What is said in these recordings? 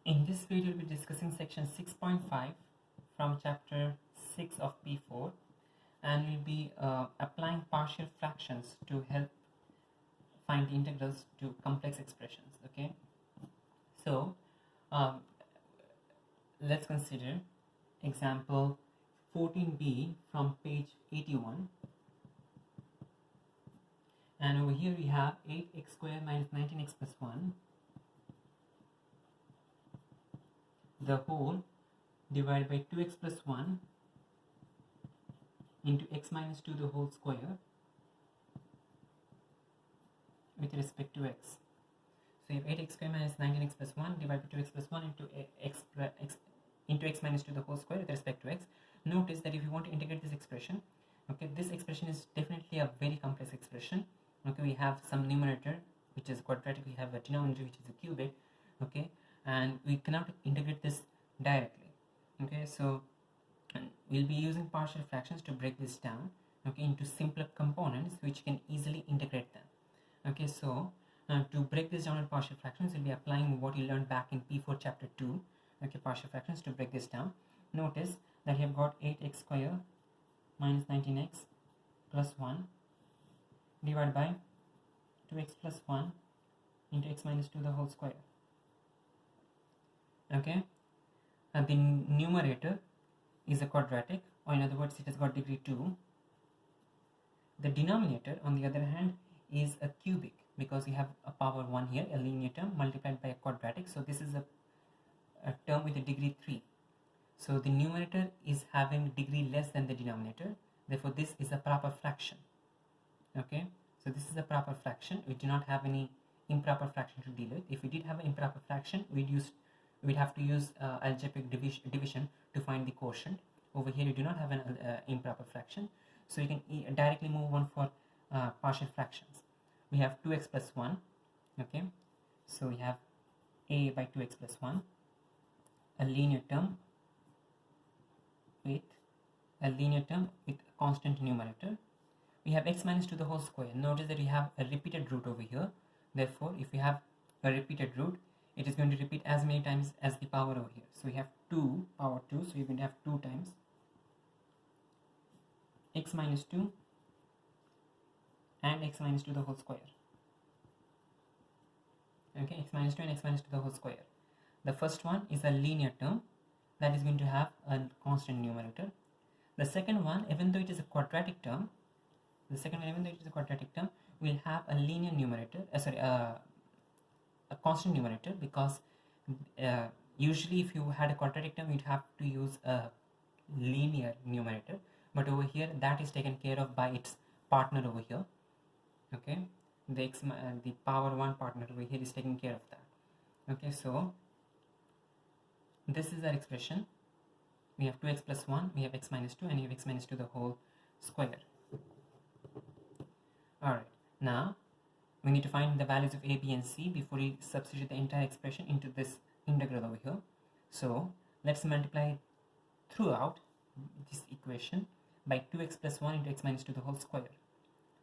In this video, we'll be discussing section 6.5 from chapter 6 of P4, and we'll be applying partial fractions to help find the integrals to complex expressions. Okay, so let's consider example 14b from page 81, and over here we have 8x squared minus 19x plus 1 the whole divided by 2x plus 1 into x minus 2 the whole square with respect to x. So you have 8x squared minus 19x plus 1 divided by 2x plus 1 into x minus 2 the whole square with respect to x. Notice that if you want to integrate this expression, okay, this expression is definitely a very complex expression. Okay, we have some numerator which is quadratic, we have a denominator which is a cubic, okay, and we cannot integrate this directly. Okay, so we'll be using partial fractions to break this down, okay, into simpler components which can easily integrate them. Okay, so to break this down in partial fractions, we'll be applying what you learned back in P4 chapter 2, okay, partial fractions to break this down. Notice that you have got 8x squared minus 19x plus 1 divided by 2x plus 1 into x minus 2 the whole square. Okay, and the numerator is a quadratic, or in other words it has got degree 2. The denominator on the other hand is a cubic, because we have a power 1 here, a linear term multiplied by a quadratic, so this is a term with a degree 3. So the numerator is having degree less than the denominator, therefore this is a proper fraction. Okay, so this is a proper fraction. We do not have any improper fraction to deal with. If we did have an improper fraction, we'd have to use algebraic division to find the quotient. Over here you do not have an improper fraction, so you can directly move on for partial fractions. We have 2x plus 1, okay, so we have a by 2x plus 1, a linear term with a constant numerator. We have x minus 2 the whole square. Notice that we have a repeated root over here, therefore if we have a repeated root, it is going to repeat as many times as the power over here. So we have 2 power 2, so we're going to have 2 times x minus 2 and x minus 2 the whole square. Okay, x minus 2 and x minus 2 the whole square. The first one is a linear term that is going to have a constant numerator. The second one, even though it is a quadratic term, will have a linear numerator, a constant numerator, because usually if you had a quadratic term you'd have to use a linear numerator, but over here that is taken care of by its partner over here. Okay, the power 1 partner over here is taking care of that. Okay, so this is our expression. We have 2x plus 1, we have x minus 2, and we have x minus 2 the whole square. Alright, now we need to find the values of a, b and c before we substitute the entire expression into this integral over here. So let's multiply throughout this equation by 2x plus 1 into x minus 2 the whole square.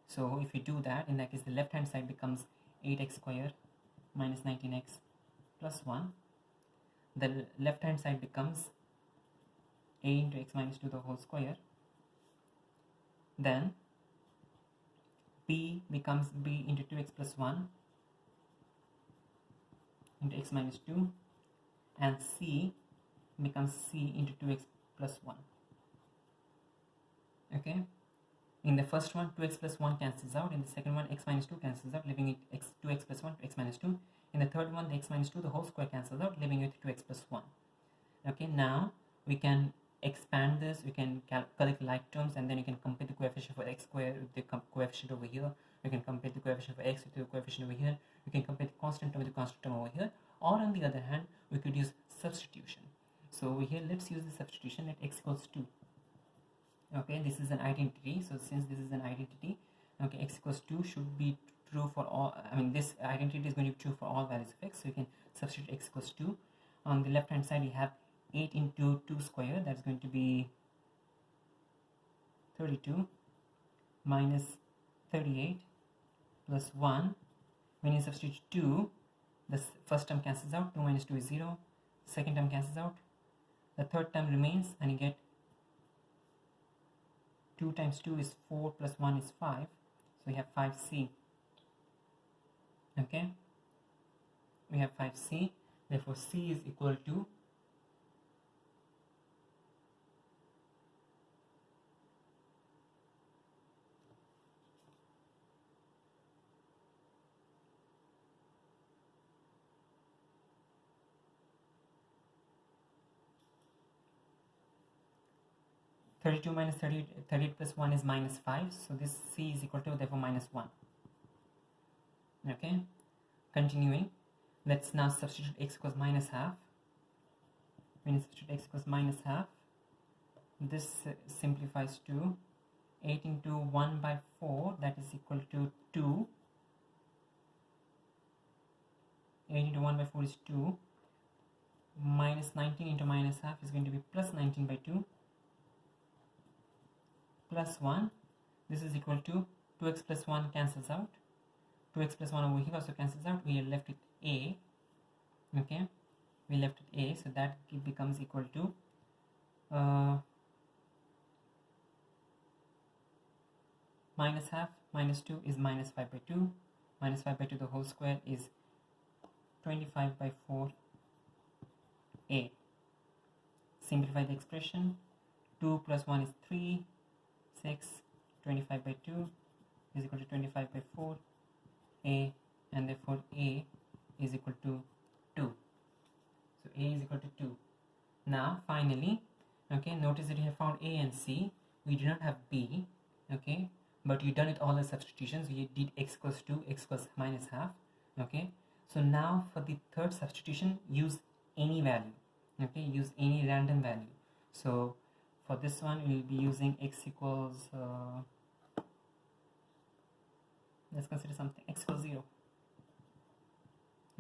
So if you do that, in that case the left hand side becomes 8x squared minus 19x plus 1. The left hand side becomes a into x minus 2 the whole square. Then b becomes b into 2x plus 1 into x minus 2, and c becomes c into 2x plus 1. Okay, in the first one 2x plus 1 cancels out, in the second one x minus 2 cancels out, leaving it 2x plus 1 to x minus 2. In the third one the x minus 2 the whole square cancels out, leaving it 2x plus 1. Okay, now we can expand this, we can collect like terms, and then you can compare the coefficient for x squared with the coefficient over here. You can compare the coefficient for x with the coefficient over here. You can compare the constant term with the constant term over here. Or on the other hand, we could use substitution. So over here let's use the substitution. Let x equals 2. Okay, this is an identity, so since this is an identity, okay, x equals 2 should be true for all, this identity is going to be true for all values of x, so you can substitute x equals 2. On the left hand side we have 8 into 2 square, that's going to be 32 minus 38 plus 1. When you substitute 2, the first term cancels out, 2 minus 2 is 0, second term cancels out, the third term remains, and you get 2 times 2 is 4 plus 1 is 5, so we have 5c. Okay, we have 5c, therefore c is equal to 32 minus 38 plus 1 is minus 5, so this c is equal to therefore minus 1. Okay, continuing, let's now substitute x equals minus half. When you substitute x equals minus half, this simplifies to 8 into 1 by 4, that is equal to 2. 8 into 1 by 4 is 2. Minus 19 into minus half is going to be plus 19 by 2. Plus 1, this is equal to 2x plus 1 cancels out. 2x plus 1 over here also cancels out. We are left with a. Okay, we left with a, so that becomes equal to minus half minus 2 is minus 5 by 2. Minus 5 by 2 the whole square is 25 by 4 a. Simplify the expression. 2 plus 1 is 3. 6, 25 by 2 is equal to 25 by 4 a, and therefore a is equal to 2. So a is equal to 2. Now finally, okay, notice that you have found a and c, we do not have b, okay, but you done it all the substitutions. You did x equals 2, x equals minus half. Okay, so now for the third substitution, use any value. Okay, use any random value. So for this one, we will be using x equals, let's consider something, x equals 0.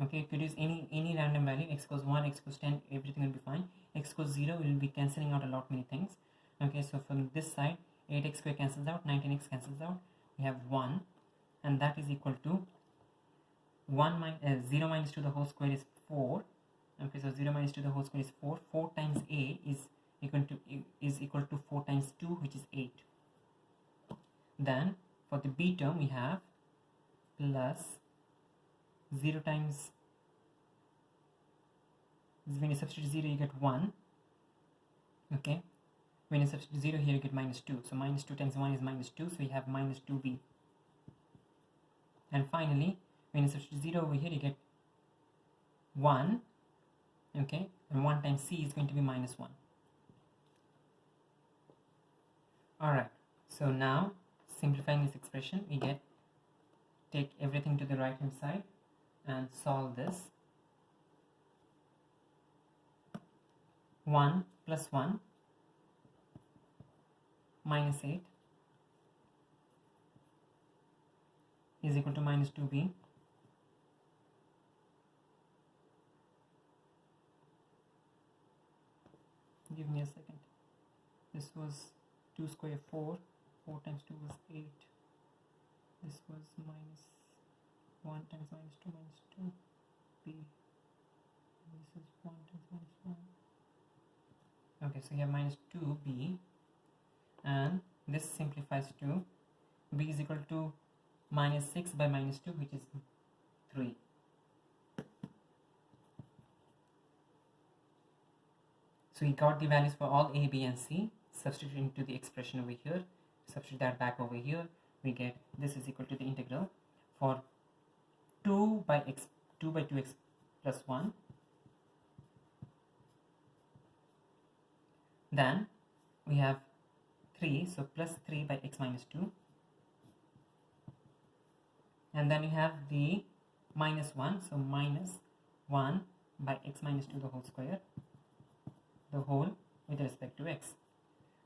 Okay, you could use any random value, x equals 1, x equals 10, everything will be fine. X equals 0, we will be cancelling out a lot many things. Okay, so from this side, 8x square cancels out, 19x cancels out, we have 1, and that is equal to 0 minus 2 the whole square is 4. Okay, so 0 minus 2 the whole square is 4. 4 times a is equal to 4 times 2, which is 8. Then for the b term we have plus 0 times, when you substitute 0 you get 1. Okay, when you substitute 0 here you get minus 2, so minus 2 times 1 is minus 2, so we have minus 2b. And finally, when you substitute 0 over here you get 1. Okay, and 1 times c is going to be minus 1. Alright, so now simplifying this expression, we get, take everything to the right hand side and solve this. 1 plus 1 minus 8 is equal to minus 2b. Give me a second. This was 2 square 4. 4 times 2 was 8. This was minus 1 times minus 2 minus 2b. This is 1 times minus 1. Okay, so you have minus 2b, and this simplifies to b is equal to minus 6 by minus 2, which is 3. So we got the values for all a, b and c. Substitute into the expression over here. Substitute that back over here. We get this is equal to the integral for 2 by 2x plus 1. Then we have 3, so plus 3 by x minus 2. And then we have the minus 1, so minus 1 by x minus 2 the whole square, the whole with respect to x.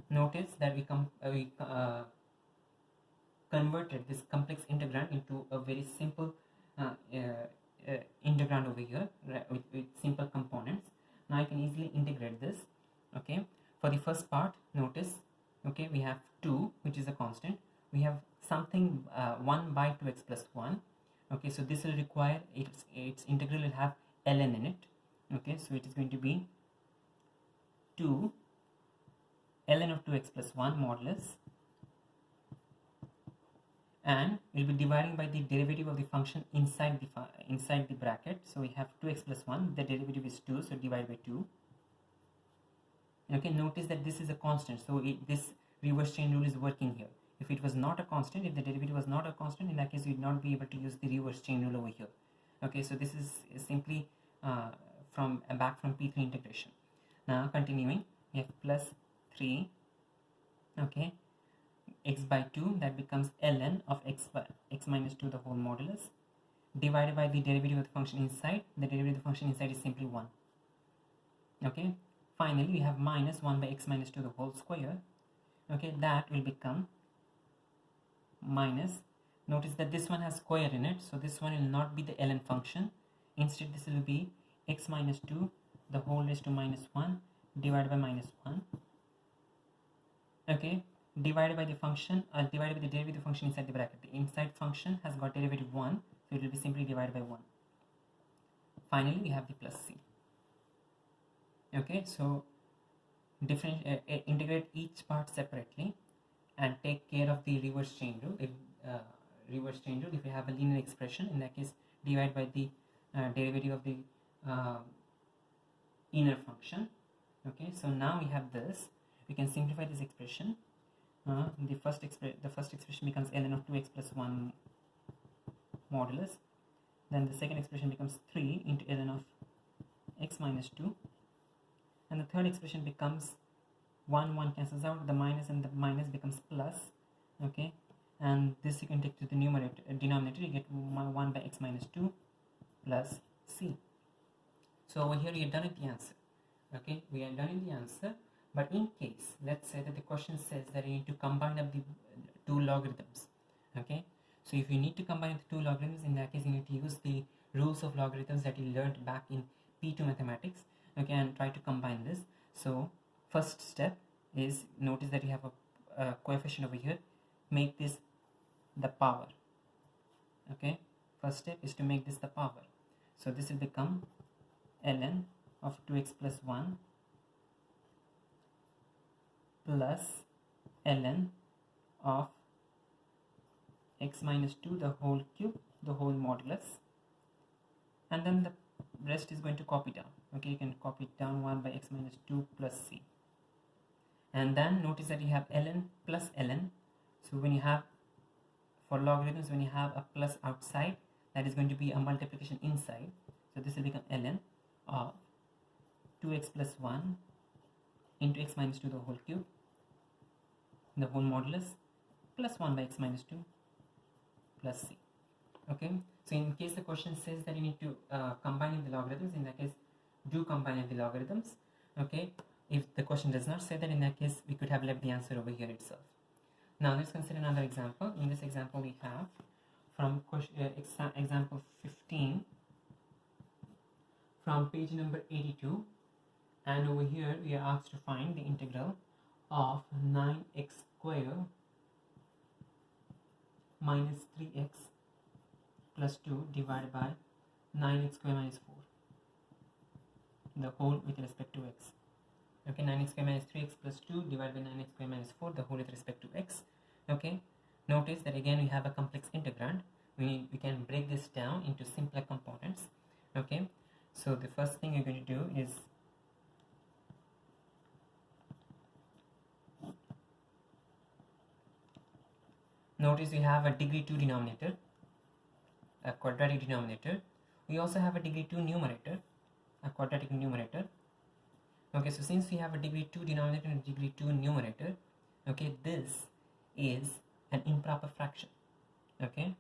Notice that we converted this complex integrand into a very simple integrand over here, with simple components. Now you can easily integrate this. Okay, for the first part, notice, okay, we have 2, which is a constant. We have something 1 by 2x plus 1. Okay, so this will require its integral will have ln in it. Okay, so it is going to be 2 ln of 2x plus 1 modulus, and we'll be dividing by the derivative of the function inside the bracket. So we have 2x plus 1, the derivative is 2, so divide by 2. Okay, notice that this is a constant, so this reverse chain rule is working here. If it was not a constant, if the derivative was not a constant, in that case you would not be able to use the reverse chain rule over here. Okay, so this is simply back from P3 integration. Now continuing, we have plus 3, okay, x by 2, that becomes ln of x minus 2 the whole modulus, divided by the derivative of the function inside. The derivative of the function inside is simply 1. Okay, finally we have minus 1 by x minus 2 the whole square. Okay, that will become minus, notice that this one has square in it, so this one will not be the ln function. Instead this will be x minus 2 the whole raised to minus 1 divided by minus 1. Okay, divided by the function, divided by the derivative of the function inside the bracket. The inside function has got derivative 1, so it will be simply divided by 1. Finally we have the plus c. Okay, so integrate each part separately and take care of the reverse chain rule. If you have a linear expression, in that case divide by the derivative of the inner function. Okay, so now we have this. We can simplify this expression. The first expression becomes ln of 2x plus 1 modulus. Then the second expression becomes 3 into ln of x minus 2. And the third expression becomes 1 cancels out, the minus and the minus becomes plus. Okay, and this you can take to the denominator, you get 1 by x minus 2 plus c. So over here we are done with the answer. Okay, we are done with the answer. But in case, let's say that the question says that you need to combine up the two logarithms. Okay, so if you need to combine the two logarithms, in that case you need to use the rules of logarithms that you learned back in P2 mathematics. Okay, and try to combine this. So first step is, notice that you have a coefficient over here, make this the power. Okay, first step is to make this the power. So this will become ln of 2x plus 1 plus ln of x minus 2 the whole cube the whole modulus, and then the rest is going to copy down. Okay, you can copy it down, 1 by x minus 2 plus c. And then notice that you have ln plus ln. So when you have, for logarithms, when you have a plus outside, that is going to be a multiplication inside. So this will become ln of 2x plus 1 into x minus 2 the whole cube the whole modulus plus 1 by x minus 2 plus c. Okay, so in case the question says that you need to combine the logarithms, in that case do combine the logarithms. Okay, if the question does not say that, in that case we could have left the answer over here itself. Now let's consider another example. In this example we have from example 15 from page number 82, and over here we are asked to find the integral of 9x square minus 3x plus 2 divided by 9x square minus 4 the whole with respect to x. Okay, 9x square minus 3x plus 2 divided by 9x square minus 4 the whole with respect to x. Okay, notice that again we have a complex integrand. We can break this down into simpler components. Okay, so the first thing you're going to do is notice we have a degree 2 denominator, a quadratic denominator. We also have a degree 2 numerator, a quadratic numerator. Okay, so since we have a degree 2 denominator and a degree 2 numerator, okay, this is an improper fraction. Okay,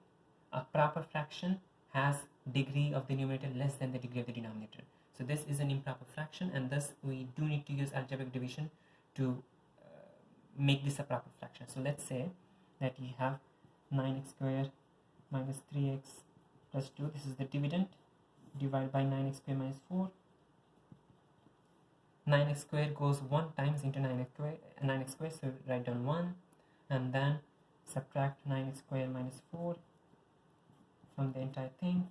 a proper fraction has degree of the numerator less than the degree of the denominator. So this is an improper fraction, and thus we do need to use algebraic division to make this a proper fraction. So let's say that you have 9x square minus 3x plus 2, this is the dividend, divided by 9x square minus 4. 9x square goes 1 times into 9x square, so write down 1, and then subtract 9x square minus 4 from the entire thing.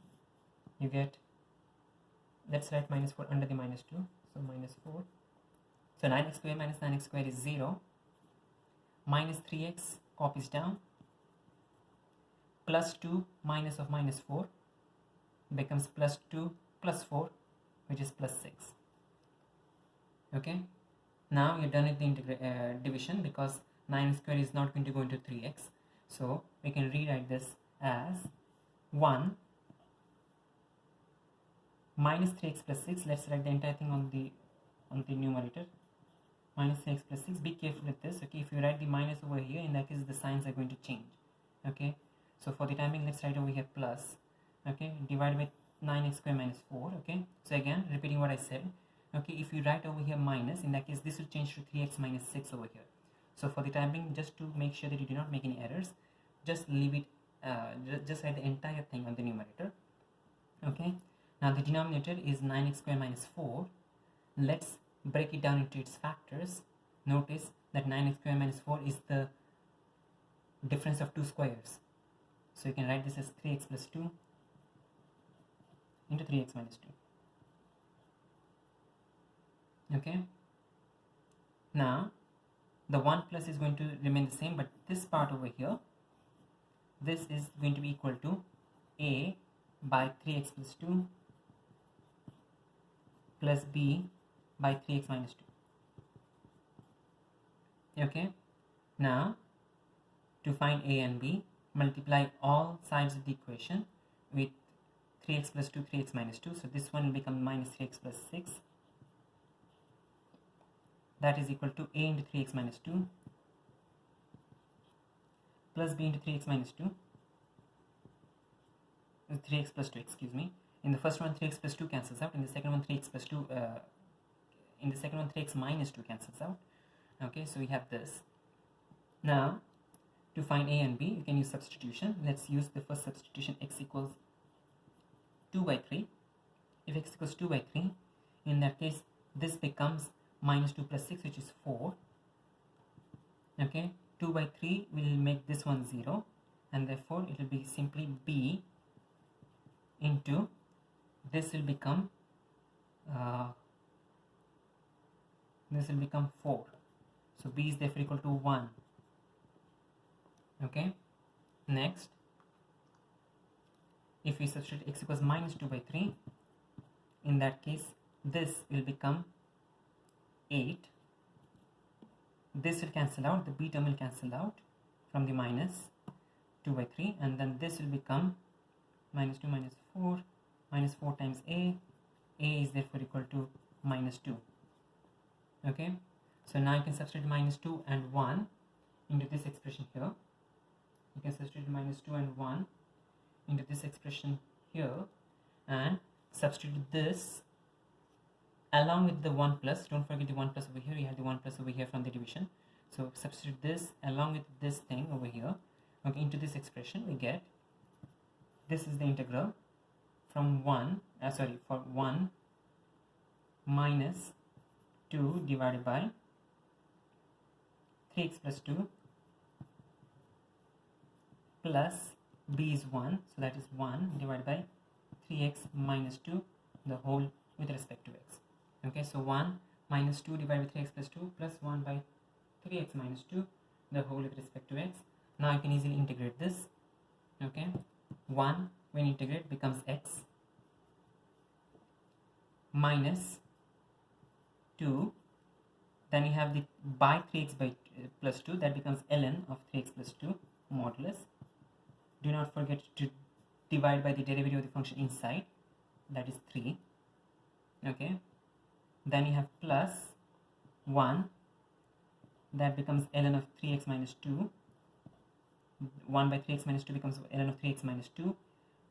You get let's write minus 4 under the minus 2, so minus 4. So 9x square minus 9x square is 0, minus 3x copies down, plus 2 minus of minus 4 becomes plus 2 plus 4, which is plus 6. Okay, now you're done with the division, because 9 square is not going to go into 3x, so we can rewrite this as 1 minus 3x plus 6. Let's write the entire thing on the numerator. Minus 3x plus 6. Be careful with this. Okay, if you write the minus over here, in that case the signs are going to change. Okay, so for the time being, let's write over here plus. Okay, divided by 9x square minus 4. Okay, so again repeating what I said. Okay, if you write over here minus, in that case this will change to 3x minus 6 over here. So for the time being, just to make sure that you do not make any errors, just leave it, just write the entire thing on the numerator. Okay, now the denominator is 9x square minus 4. Let's break it down into its factors. Notice that 9x square minus 4 is the difference of two squares. So you can write this as 3x plus 2 into 3x minus 2. Okay, now the 1 plus is going to remain the same, but this part over here, this is going to be equal to a by 3x plus 2 plus b by 3x minus 2. Okay, now to find a and b, multiply all sides of the equation with 3x plus 2, 3x minus 2. So this one will become minus 3x plus 6. That is equal to a into 3x minus 2 plus b into 3x minus 2, 3x plus 2, excuse me. In the first one 3x plus 2 cancels out, in the second one 3x plus 2, in the second one 3x minus 2 cancels out. Okay, so we have this. Now to find a and b, you can use substitution. Let's use the first substitution, x equals 2 by 3. If x equals 2 by 3, in that case this becomes minus 2 plus 6, which is 4. Okay, 2 by 3 will make this one 0, and therefore it will be simply b into, this will become 4. So b is therefore equal to 1. Okay, next if we substitute x equals minus 2 by 3, in that case this will become 8. This will cancel out, the b term will cancel out from the minus 2 by 3, and then this will become minus 2 minus 4, minus 4 times a is therefore equal to minus 2. Okay, so now you can substitute minus 2 and 1 into this expression here. You can substitute minus 2 and 1 into this expression here, and substitute this along with the 1 plus. Don't forget the 1 plus over here. You have the 1 plus over here from the division. So substitute this along with this thing over here. Okay, into this expression we get, this is the integral from 1 minus 2 divided by 3x plus 2 plus b is 1, so that is 1 divided by 3x minus 2 the whole with respect to x. Okay, so 1 minus 2 divided by 3x plus 2 plus 1 by 3x minus 2 the whole with respect to x. Now you can easily integrate this. Okay, 1 when integrate becomes x minus 2, then you have the by 3x by plus 2, that becomes ln of 3x plus 2 modulus. Do not forget to divide by the derivative of the function inside, that is 3. Okay, then you have plus 1, that becomes ln of 3x minus 2. 1 by 3x minus 2 becomes ln of 3x minus 2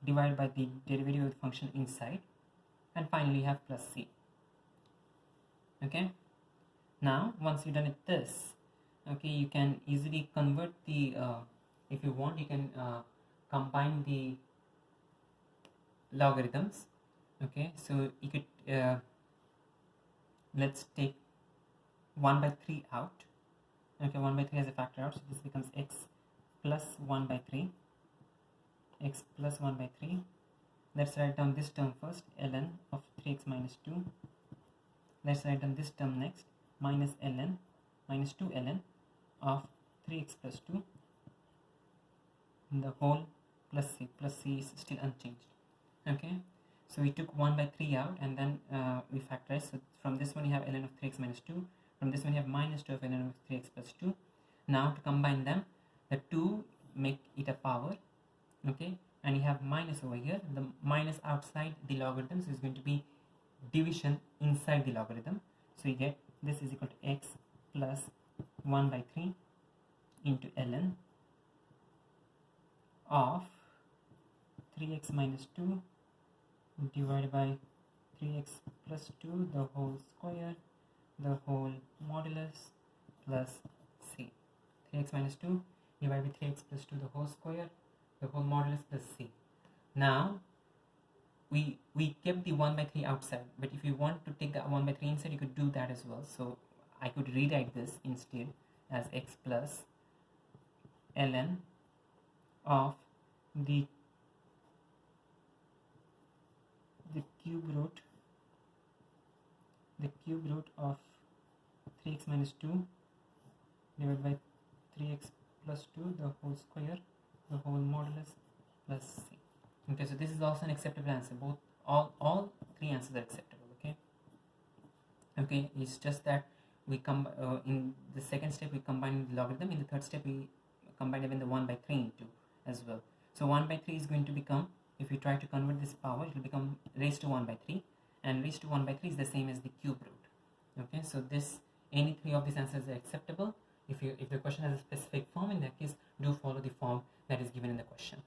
divided by the derivative of the function inside, and finally you have plus c. Okay, now once you've done it this, okay, you can easily convert the if you want, you can combine the logarithms. Okay, so you could let's take 1 by 3 out. Okay, 1 by 3 as a factor out, so this becomes x plus 1 by 3, x plus 1 by 3, let's write down this term first, ln of 3x minus 2. Let's write down this term next, minus ln minus 2 ln of 3x plus 2, the whole plus c is still unchanged. Okay, so we took 1 by 3 out, and then we factorize. So from this one you have ln of 3x minus 2, from this one you have minus 2 of ln of 3x plus 2. Now to combine them, the 2 make it a power, okay, and you have minus over here, the minus outside the logarithm, so it's going to be division inside the logarithm. So you get this is equal to x plus 1 by 3 into ln of 3x minus 2 divided by 3x plus 2 the whole square, the whole modulus, plus c. 3x minus 2 divided by 3x plus 2 the whole square, the whole modulus, plus c. Now we kept the 1 by 3 outside, but if you want to take the 1 by 3 inside, you could do that as well. So I could rewrite this instead as x plus ln of the cube root of 3x minus 2 divided by 3x plus 2 the whole square, the whole modulus, plus c. Okay, so this is also an acceptable answer. All three answers are acceptable. Okay, it's just that we in the second step we combine the logarithm, in the third step we combine even the 1 by 3 into as well. So 1 by 3 is going to become, if you try to convert this power, it will become raised to 1 by 3, and raised to 1 by 3 is the same as the cube root. Okay, so any three of these answers are acceptable. If the question has a specific form, in that case do follow the form that is given in the question.